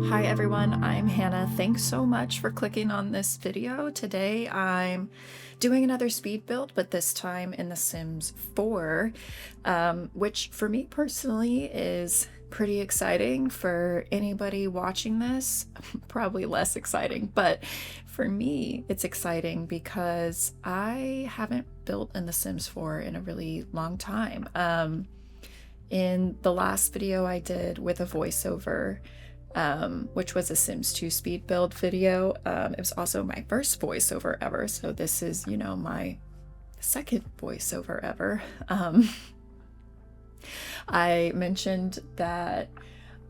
Hi everyone, I'm Hannah. Thanks so much for clicking on this video. Today I'm doing another speed build, but this time in The Sims 4, which for me personally is pretty exciting. For anybody watching this, probably less exciting, but for me it's exciting because I haven't built in The Sims 4 in a really long time. In the last video I did with a voiceover, which was a Sims 2 speed build video. It was also my first voiceover ever, so this is, my second voiceover ever. I mentioned that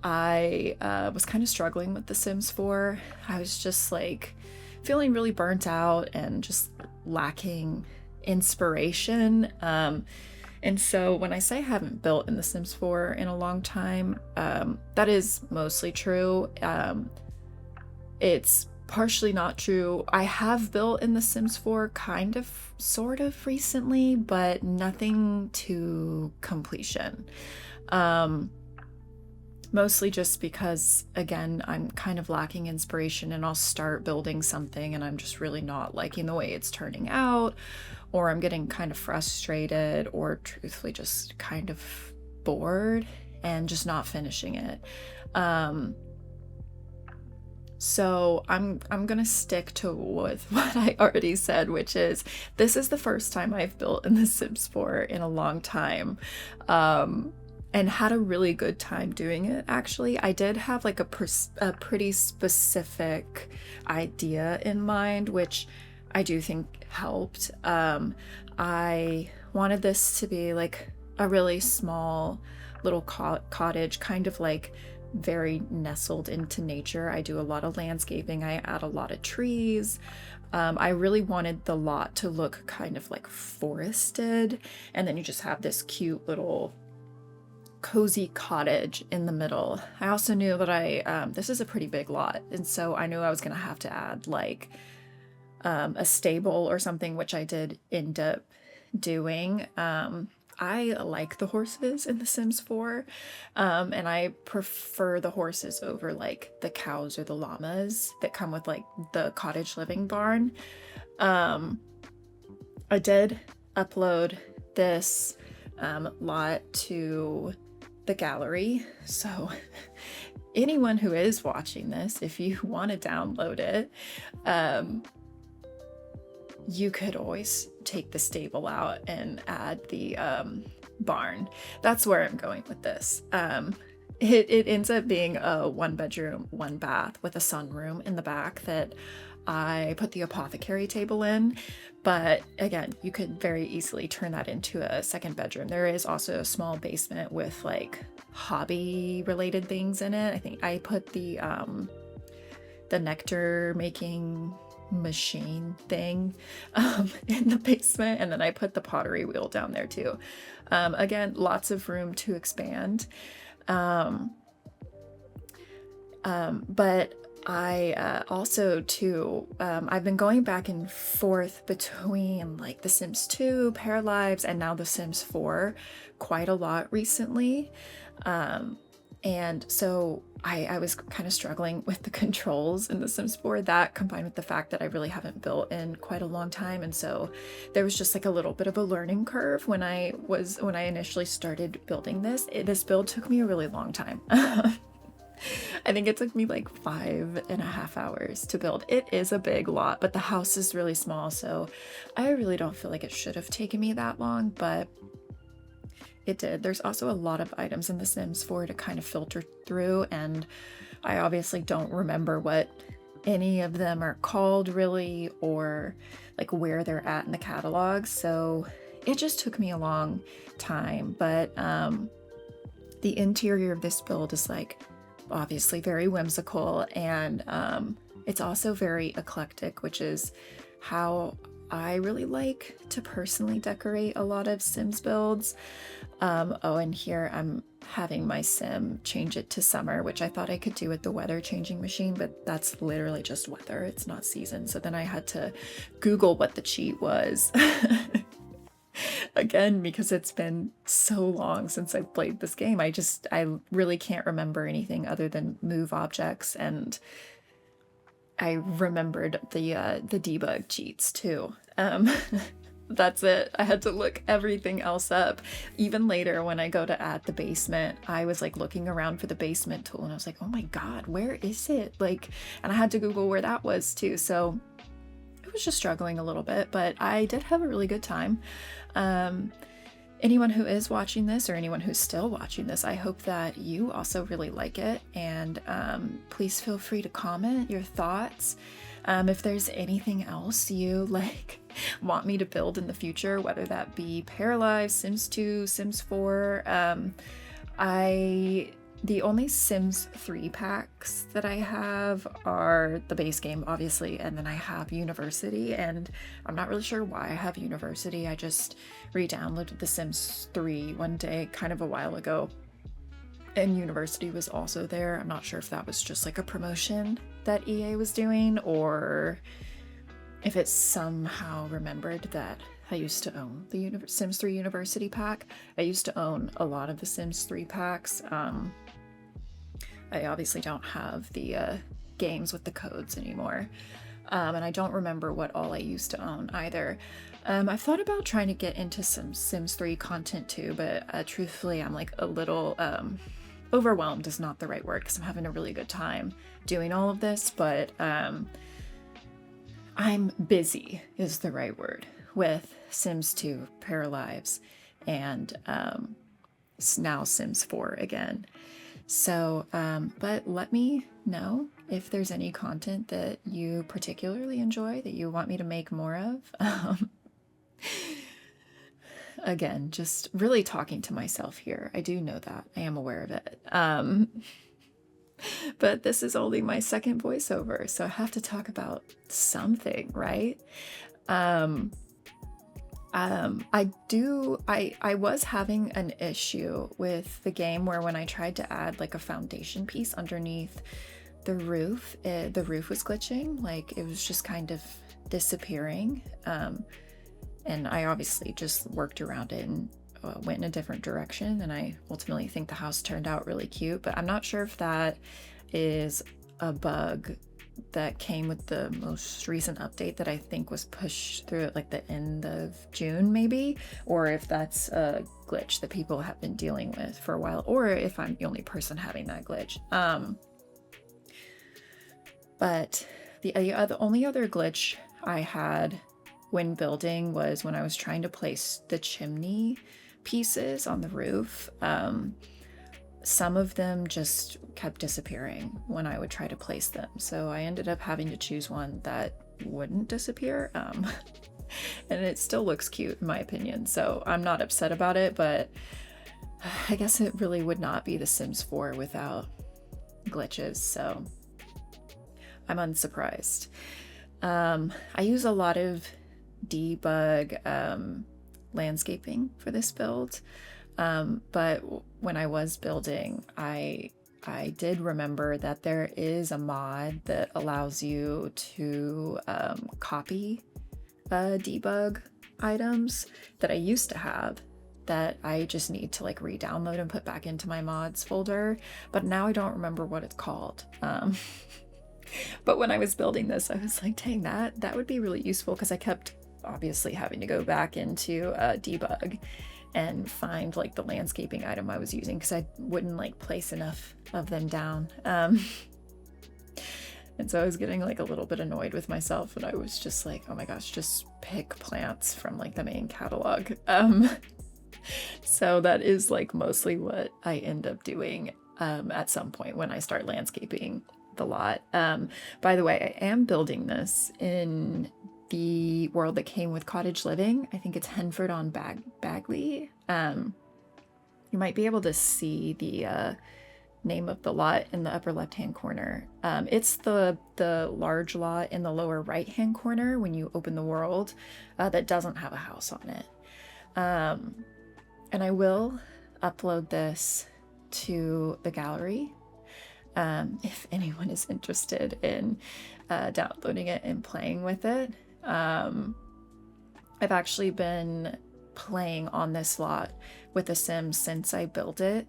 I was kind of struggling with The Sims 4. I was just like feeling really burnt out and just lacking inspiration. And so when I say I haven't built in The Sims 4 in a long time, that is mostly true. It's partially not true. I have built in The Sims 4 kind of, sort of recently, but nothing to completion. Mostly just because, again, I'm kind of lacking inspiration and I'll start building something and I'm just really not liking the way it's turning out, or I'm getting kind of frustrated, or truthfully just kind of bored and just not finishing it. So I'm gonna stick to with what I already said, which is this is the first time I've built in The Sims 4 in a long time. And had a really good time doing it, actually. I did have like a pretty specific idea in mind, which I do think helped. I wanted this to be like a really small little cottage, kind of like very nestled into nature. I do a lot of landscaping. I add a lot of trees. I really wanted the lot to look kind of like forested, and then you just have this cute little cozy cottage in the middle. I also knew that this is a pretty big lot, and so I knew I was gonna have to add like a stable or something, which I did end up doing. I like the horses in The Sims 4, and I prefer the horses over like the cows or the llamas that come with like the cottage living barn. I did upload this lot to the gallery, so anyone who is watching this, if you want to download it, you could always take the stable out and add the barn. That's where I'm going with this. It ends up being a 1-bedroom, 1-bath with a sunroom in the back that I put the apothecary table in, but again, you could very easily turn that into a 2nd bedroom. There is also a small basement with like hobby related things in it. I think I put the nectar making machine thing in the basement, and then I put the pottery wheel down there too. Again, lots of room to expand. But I also too, I've been going back and forth between like The Sims 2, Pair Lives, and now The Sims 4 quite a lot recently. And so I was kind of struggling with the controls in The Sims 4, that combined with the fact that I really haven't built in quite a long time. And so there was just like a little bit of a learning curve when I initially started building this. This build took me a really long time. I think it took me like 5.5 hours to build. It is a big lot, but the house is really small, so I really don't feel like it should have taken me that long, but it did. There's also a lot of items in The Sims 4 to kind of filter through, and I obviously don't remember what any of them are called really, or like where they're at in the catalog, so it just took me a long time. But the interior of this build is like obviously very whimsical, and it's also very eclectic, which is how I really like to personally decorate a lot of Sims builds. Oh, and here I'm having my sim change it to summer, which I thought I could do with the weather changing machine, but that's literally just weather, it's not season. So then I had to Google what the cheat was. Again, because it's been so long since I've played this game, I really can't remember anything other than move objects, and I remembered the debug cheats too. That's it. I had to look everything else up. Even later, when I go to add the basement, I was like looking around for the basement tool, and I was like, oh my god, where is it? Like, and I had to Google where that was too. So I was just struggling a little bit, but I did have a really good time. Anyone who is watching this, or anyone who's still watching this, I hope that you also really like it, and please feel free to comment your thoughts. If there's anything else you like want me to build in the future, whether that be Paralive, Sims 2, Sims 4, the only Sims 3 packs that I have are the base game, obviously, and then I have University, and I'm not really sure why I have University. I just re-downloaded The Sims 3 one day, kind of a while ago, and University was also there. I'm not sure if that was just like a promotion that EA was doing, or if it somehow remembered that I used to own the Sims 3 University pack. I used to own a lot of the Sims 3 packs. I obviously don't have the games with the codes anymore. And I don't remember what all I used to own either. I've thought about trying to get into some Sims 3 content too, but truthfully, I'm like a little overwhelmed is not the right word, because I'm having a really good time doing all of this, but I'm busy is the right word with Sims 2, Paralives, and now Sims 4 again. So, but let me know if there's any content that you particularly enjoy that you want me to make more of. Again, just really talking to myself here. I do know that. I am aware of it. But this is only my second voiceover, so I have to talk about something, right? I was having an issue with the game where when I tried to add like a foundation piece underneath the roof was glitching. Like, it was just kind of disappearing. And I obviously just worked around it and went in a different direction, and I ultimately think the house turned out really cute, but I'm not sure if that is a bug that came with the most recent update that I think was pushed through at like the end of June maybe, or if that's a glitch that people have been dealing with for a while, or if I'm the only person having that glitch. But the only other glitch I had when building was when I was trying to place the chimney pieces on the roof. Some of them just kept disappearing when I would try to place them, so I ended up having to choose one that wouldn't disappear. And it still looks cute in my opinion, so I'm not upset about it, but I guess it really would not be The Sims 4 without glitches, so I'm unsurprised. I use a lot of debug landscaping for this build, but when I was building, I did remember that there is a mod that allows you to copy debug items that I used to have that I just need to like re-download and put back into my mods folder, but now I don't remember what it's called. But when I was building this, I was like, dang, that would be really useful, because I kept obviously having to go back into debug and find like the landscaping item I was using, because I wouldn't like place enough of them down. And so I was getting like a little bit annoyed with myself, and I was just like, oh my gosh, just pick plants from like the main catalog. So that is like mostly what I end up doing at some point when I start landscaping the lot. By the way, I am building this in the world that came with Cottage Living. I think it's Henford on Bagley. You might be able to see the name of the lot in the upper left-hand corner. It's the large lot in the lower right-hand corner when you open the world that doesn't have a house on it. And I will upload this to the gallery if anyone is interested in downloading it and playing with it. I've actually been playing on this lot with The Sims since I built it,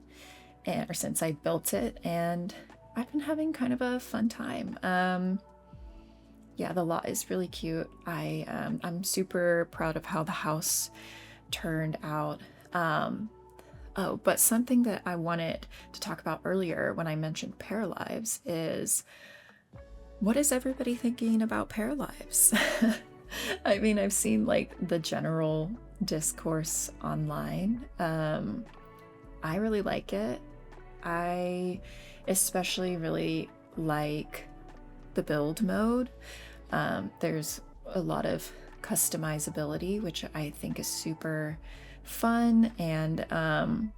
and I've been having kind of a fun time. Yeah, the lot is really cute. I'm super proud of how the house turned out. Oh, but something that I wanted to talk about earlier when I mentioned pair lives is, what is everybody thinking about pair lives? I mean, I've seen like the general discourse online. I really like it. I especially really like the build mode. There's a lot of customizability, which I think is super fun, and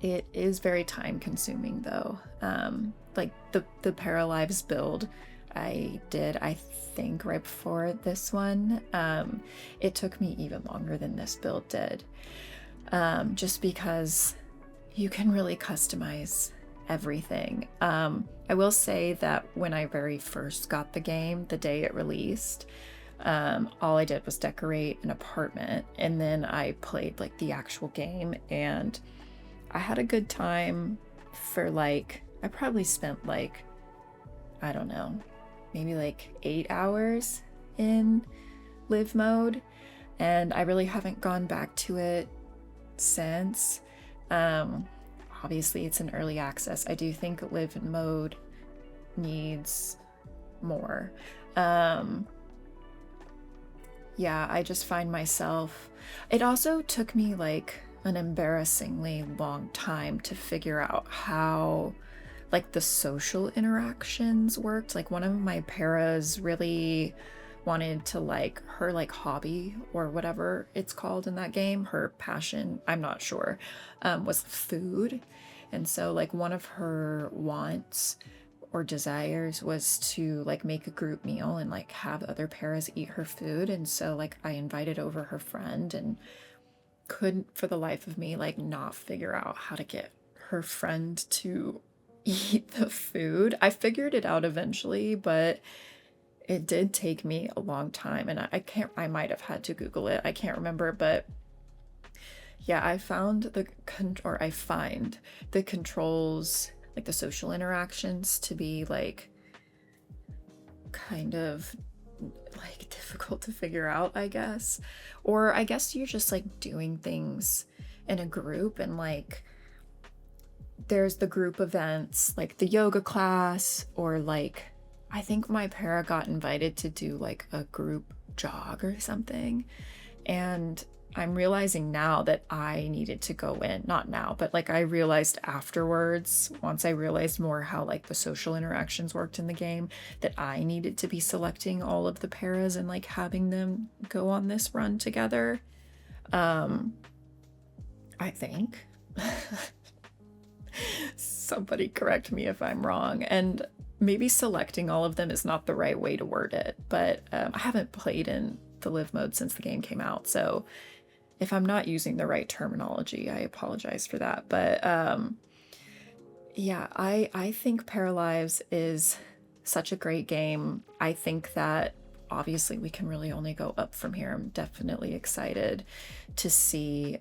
it is very time consuming though. Like the Paralives build I did, I think right before this one, it took me even longer than this build did, just because you can really customize everything. I will say that when I very first got the game, the day it released, all I did was decorate an apartment, and then I played like the actual game, and I had a good time for like, I probably spent like, I don't know, maybe like 8 hours in live mode, and I really haven't gone back to it since. Obviously it's an early access. I do think live mode needs more. Yeah, I just find myself, it also took me like an embarrassingly long time to figure out how like the social interactions worked. Like one of my paras really wanted to, like, her like hobby or whatever it's called in that game, her passion, I'm not sure, was food. And so like one of her wants or desires was to like make a group meal and like have other paras eat her food. And so like I invited over her friend and couldn't for the life of me like not figure out how to get her friend to eat the food. I figured it out eventually, but it did take me a long time, and I might have had to Google it. I can't remember, but yeah, I find the controls, like the social interactions, to be like kind of like difficult to figure out, I guess. Or I guess you're just like doing things in a group, and like there's the group events like the yoga class, or like I think my para got invited to do like a group jog or something, and I'm realizing now that I needed to go in, not now, but like I realized afterwards, once I realized more how like the social interactions worked in the game, that I needed to be selecting all of the paras and like having them go on this run together. I think. Somebody correct me if I'm wrong, and maybe selecting all of them is not the right way to word it, but I haven't played in the live mode since the game came out, so if I'm not using the right terminology, I apologize for that. But yeah, I think Paralives is such a great game. I think that obviously we can really only go up from here. I'm definitely excited to see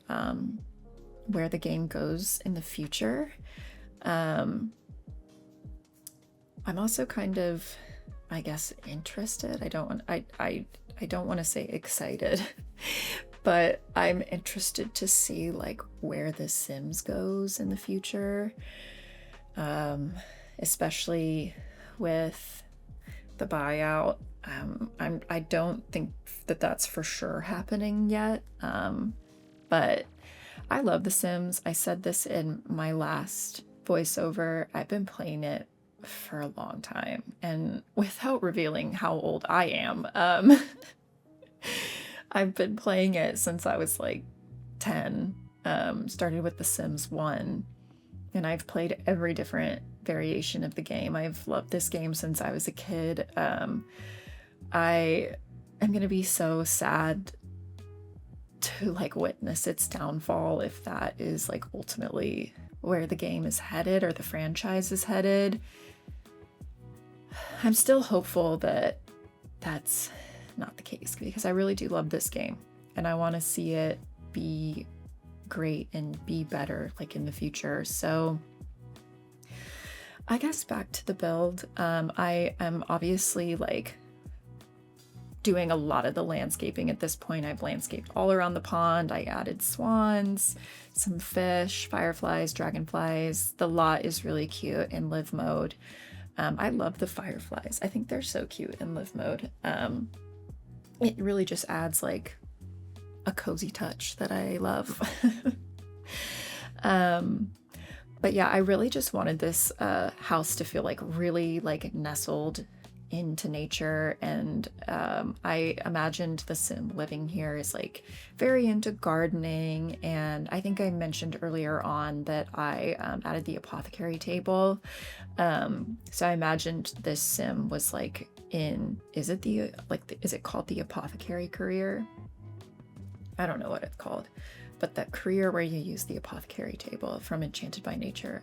where the game goes in the future. I'm also kind of, I guess, interested. I don't want to say excited, but I'm interested to see like where The Sims goes in the future, especially with the buyout. I don't think that that's for sure happening yet, but I love The Sims. I said this in my last voiceover. I've been playing it for a long time, and without revealing how old I am, I've been playing it since I was like 10. Started with The Sims 1, and I've played every different variation of the game. I've loved this game since I was a kid. I am gonna be so sad to like witness its downfall if that is like ultimately where the game is headed or the franchise is headed. I'm still hopeful that that's not the case, because I really do love this game. and I want to see it be great and be better like in the future. So I guess back to the build, I am obviously like doing a lot of the landscaping at this point. I've landscaped all around the pond. I added swans, some fish, fireflies, dragonflies. The lot is really cute in live mode. I love the fireflies. I think they're so cute in live mode. It really just adds like a cozy touch that I love. But yeah, I really just wanted this house to feel like really like nestled into nature, and I imagined the sim living here is like very into gardening, and I think I mentioned earlier on that I added the apothecary table. So I imagined this sim was like in, is it called the apothecary career? I don't know what it's called, but that career where you use the apothecary table from Enchanted by Nature.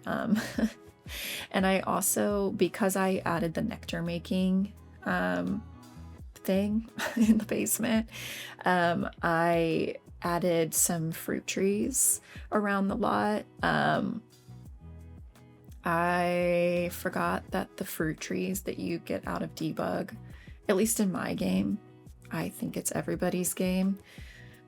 And I also, because I added the nectar making thing in the basement, I added some fruit trees around the lot. I forgot that the fruit trees that you get out of debug, at least in my game, I think it's everybody's game,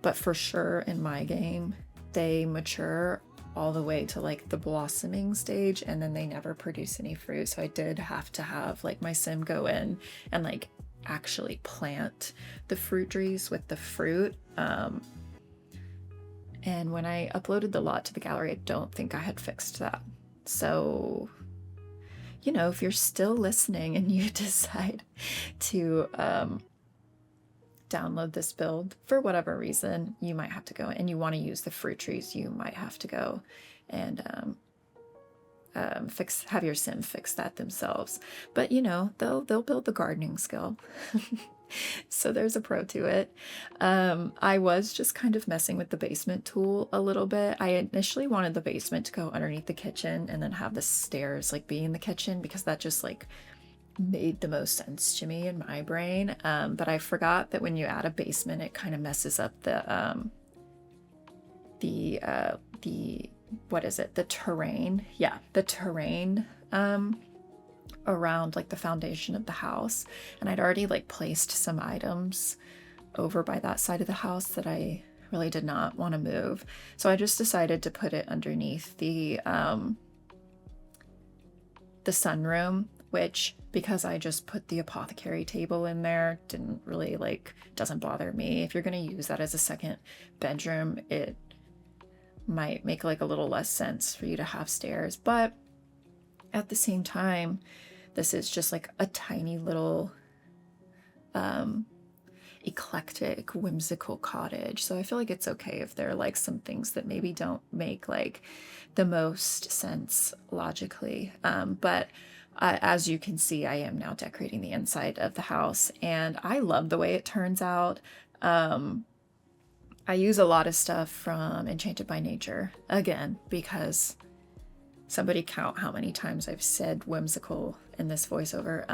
but for sure in my game, they mature all the way to like the blossoming stage, and then they never produce any fruit. So I did have to have like my sim go in and like actually plant the fruit trees with the fruit. And when I uploaded the lot to the gallery, I don't think I had fixed that. So, you know, if you're still listening and you decide to download this build for whatever reason, you might have to go, and you want to use the fruit trees, you might have to go and have your sim fix that themselves. But you know, they'll build the gardening skill. So there's a pro to it. I was just kind of messing with the basement tool a little bit. I initially wanted the basement to go underneath the kitchen and then have the stairs like be in the kitchen, because that just like made the most sense to me in my brain. But I forgot that when you add a basement, it kind of messes up the what is it? The terrain. Yeah, the terrain around like the foundation of the house. And I'd already like placed some items over by that side of the house that I really did not want to move. So I just decided to put it underneath the sunroom, which, because I just put the apothecary table in there, didn't really like, doesn't bother me. If you're going to use that as a second bedroom, it might make like a little less sense for you to have stairs. But at the same time, this is just like a tiny little eclectic, whimsical cottage. So I feel like it's okay if there are like some things that maybe don't make like the most sense logically. But as you can see, I am now decorating the inside of the house, and I love the way it turns out. I use a lot of stuff from Enchanted by Nature, again, because somebody count how many times I've said whimsical in this voiceover,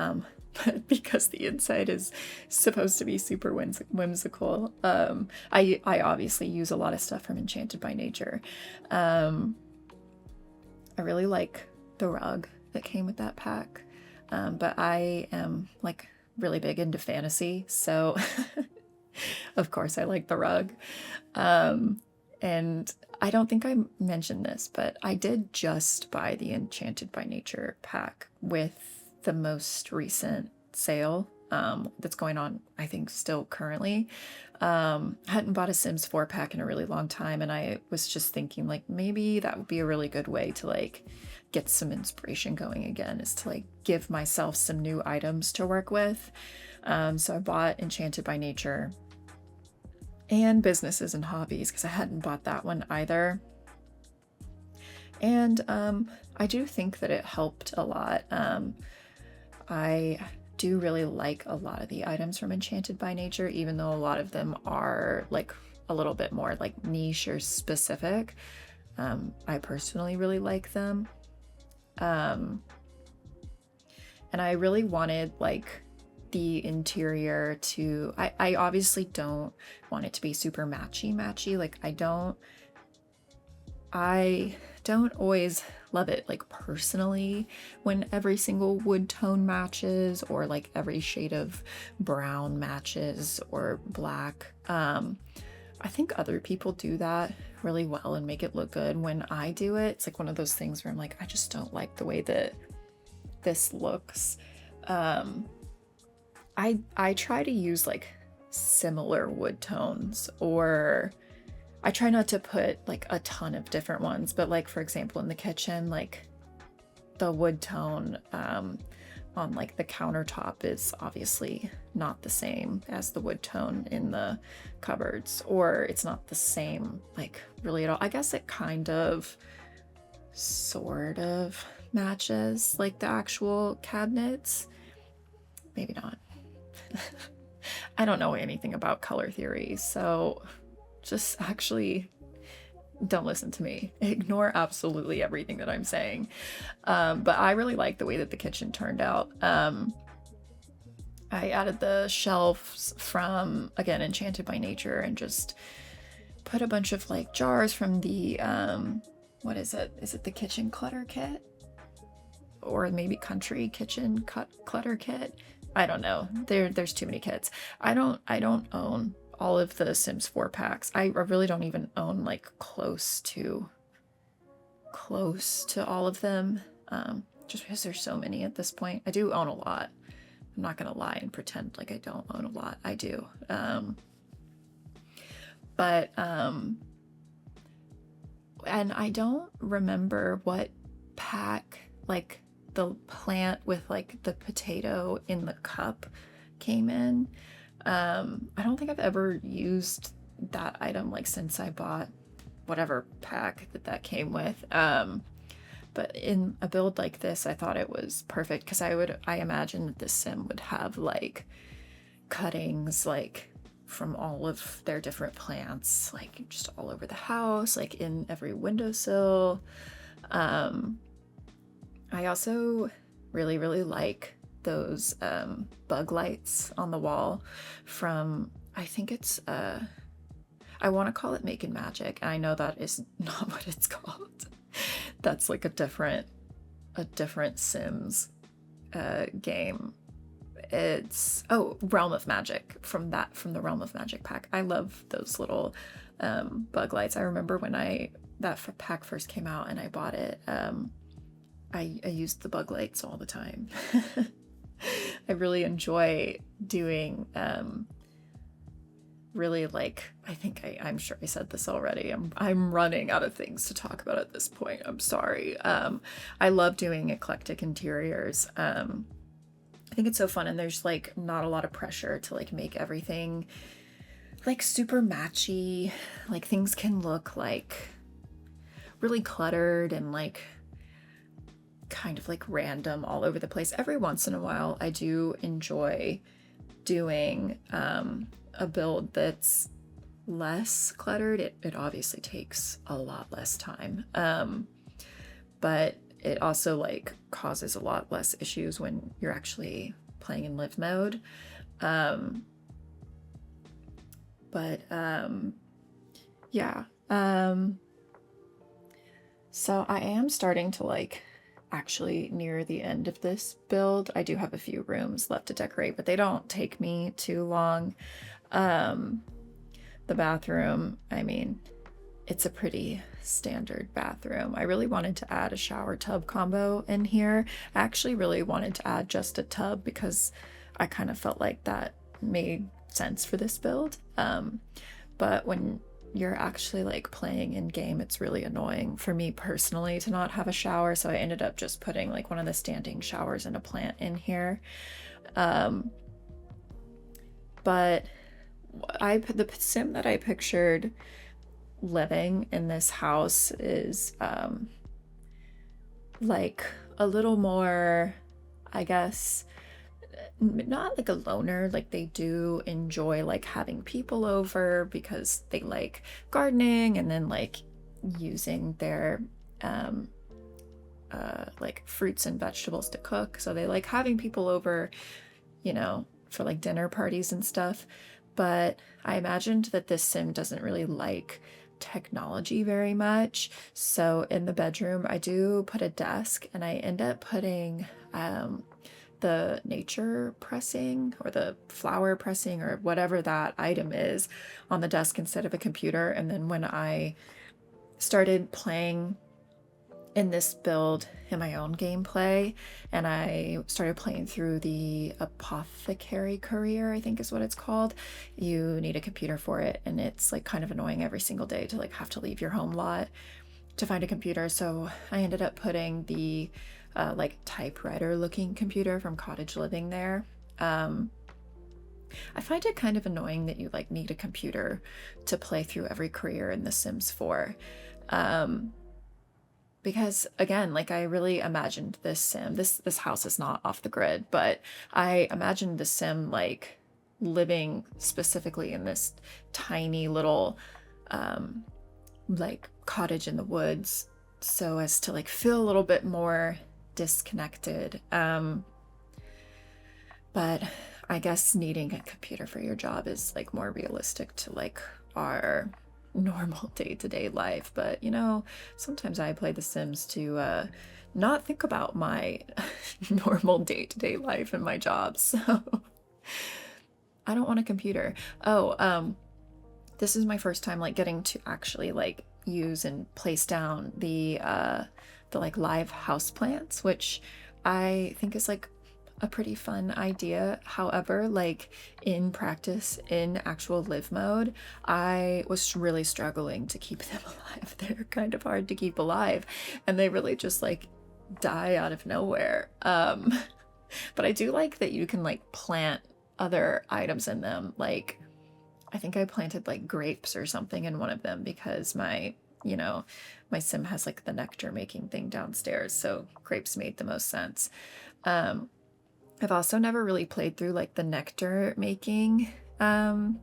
but because the inside is supposed to be super whimsical. I obviously use a lot of stuff from Enchanted by Nature. I really like the rug that came with that pack, but I am like really big into fantasy, so of course I like the rug. And I don't think I mentioned this, but I did just buy the Enchanted by Nature pack with the most recent sale that's going on, I think still currently. I hadn't bought a Sims 4 pack in a really long time, and I was just thinking like maybe that would be a really good way to like get some inspiration going again, is to like give myself some new items to work with. So I bought Enchanted by Nature and Businesses and Hobbies, because I hadn't bought that one either. And I do think that it helped a lot. I do really like a lot of the items from Enchanted by Nature, even though a lot of them are like a little bit more like niche or specific. I personally really like them. And I really wanted like the interior to, I obviously don't want it to be super matchy. Like I don't always love it like personally when every single wood tone matches, or like every shade of brown matches or black. I think other people do that really well and make it look good. When I do it, it's like one of those things where I'm like, I just don't like the way that this looks. I try to use like similar wood tones, or I try not to put like a ton of different ones, but like for example in the kitchen, like the wood tone on like the countertop is obviously not the same as the wood tone in the cupboards, or it's not the same like really at all. I guess it kind of sort of matches like the actual cabinets. Maybe not. I don't know anything about color theory, so just actually don't listen to me. Ignore absolutely everything that I'm saying. But I really like the way that the kitchen turned out. I added the shelves from, again, Enchanted by Nature, and just put a bunch of like jars from the, what is it? Is it the kitchen clutter kit? Or maybe country kitchen clutter kit? I don't know. There's too many kits. I don't own all of the Sims 4 packs. I really don't even own like close to all of them. Just because there's so many at this point. I do own a lot. I'm not gonna lie and pretend like I don't own a lot. I do. But and I don't remember what pack, like the plant with like the potato in the cup came in. I don't think I've ever used that item like since I bought whatever pack that came with. But in a build like this, I thought it was perfect because I imagine that this sim would have like cuttings like from all of their different plants, like just all over the house, like in every windowsill. I also really, really like those bug lights on the wall from, I think it's, I want to call it Making Magic. And I know that is not what it's called. That's like a different Sims game. It's, oh, Realm of Magic, from the Realm of Magic pack. I love those little bug lights. I remember when that pack first came out and I bought it, I used the bug lights all the time. I really enjoy doing, really like, I think I'm sure I said this already. I'm running out of things to talk about at this point. I'm sorry. I love doing eclectic interiors. I think it's so fun, and there's like not a lot of pressure to like make everything like super matchy. Like things can look like really cluttered and like kind of like random all over the place. Every once in a while I do enjoy doing a build that's less cluttered. It obviously takes a lot less time, but it also like causes a lot less issues when you're actually playing in live mode. Yeah. So I am starting to like actually near the end of this build. I do have a few rooms left to decorate, but they don't take me too long. The bathroom, I mean, it's a pretty standard bathroom. I really wanted to add a shower tub combo in here. I actually really wanted to add just a tub because I kind of felt like that made sense for this build. But when you're actually like playing in game, it's really annoying for me personally to not have a shower, so I ended up just putting like one of the standing showers and a plant in here. But the sim that I pictured living in this house is like a little more, I guess, not like a loner. Like they do enjoy like having people over because they like gardening and then like using their like fruits and vegetables to cook. So they like having people over, you know, for like dinner parties and stuff. But I imagined that this sim doesn't really like technology very much. So in the bedroom, I do put a desk, and I end up putting the nature pressing or the flower pressing or whatever that item is on the desk instead of a computer. And then when I started playing in this build in my own gameplay, and I started playing through the apothecary career, I think is what it's called. You need a computer for it, and it's like kind of annoying every single day to like have to leave your home lot to find a computer. So I ended up putting the like typewriter looking computer from cottage living there. I find it kind of annoying that you like need a computer to play through every career in The Sims 4. Because again, like I really imagined this sim, this house is not off the grid, but I imagined the sim like living specifically in this tiny little like cottage in the woods, so as to like feel a little bit more disconnected. But I guess needing a computer for your job is like more realistic to like our normal day-to-day life. But you know, sometimes I play The Sims to not think about my normal day-to-day life and my job. So I don't want a computer. Oh, this is my first time like getting to actually like use and place down the like live house plants, which I think is like a pretty fun idea. However, like in practice, in actual live mode, I was really struggling to keep them alive. They're kind of hard to keep alive, and they really just like die out of nowhere. But I do like that you can like plant other items in them. Like I think I planted like grapes or something in one of them because my, you know, my sim has like the nectar making thing downstairs, so grapes made the most sense. I've also never really played through like the nectar making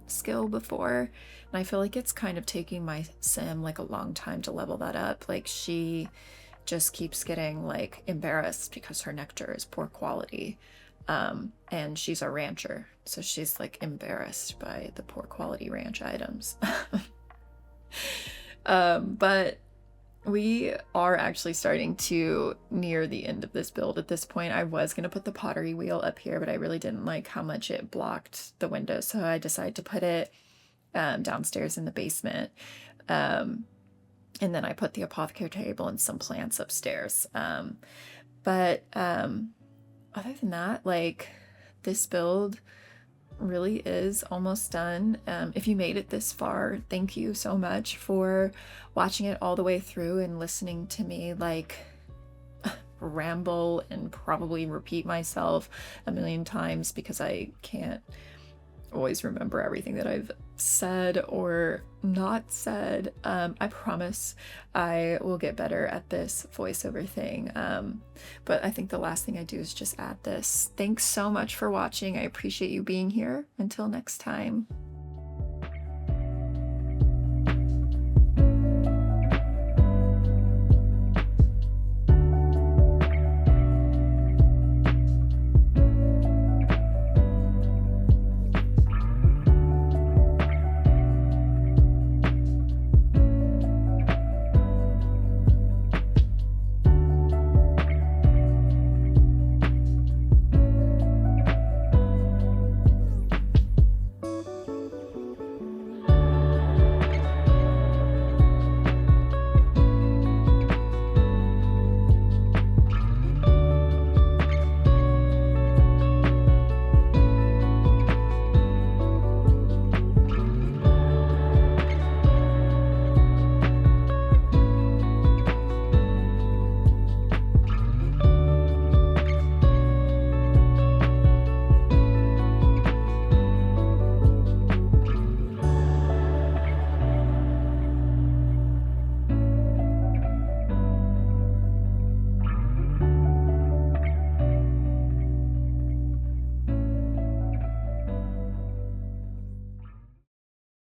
skill before, and I feel like it's kind of taking my sim like a long time to level that up. Like she just keeps getting like embarrassed because her nectar is poor quality. And she's a rancher, so she's like embarrassed by the poor quality ranch items. But we are actually starting to near the end of this build at this point. I was going to put the pottery wheel up here, but I really didn't like how much it blocked the window, so I decided to put it downstairs in the basement. And then I put the apothecary table and some plants upstairs. But other than that, like this build really is almost done. If you made it this far, thank you so much for watching it all the way through and listening to me like ramble and probably repeat myself a million times because I can't always remember everything that I've said or not said. I promise I will get better at this voiceover thing. But I think the last thing I do is just add this. Thanks so much for watching. I appreciate you being here. Until next time.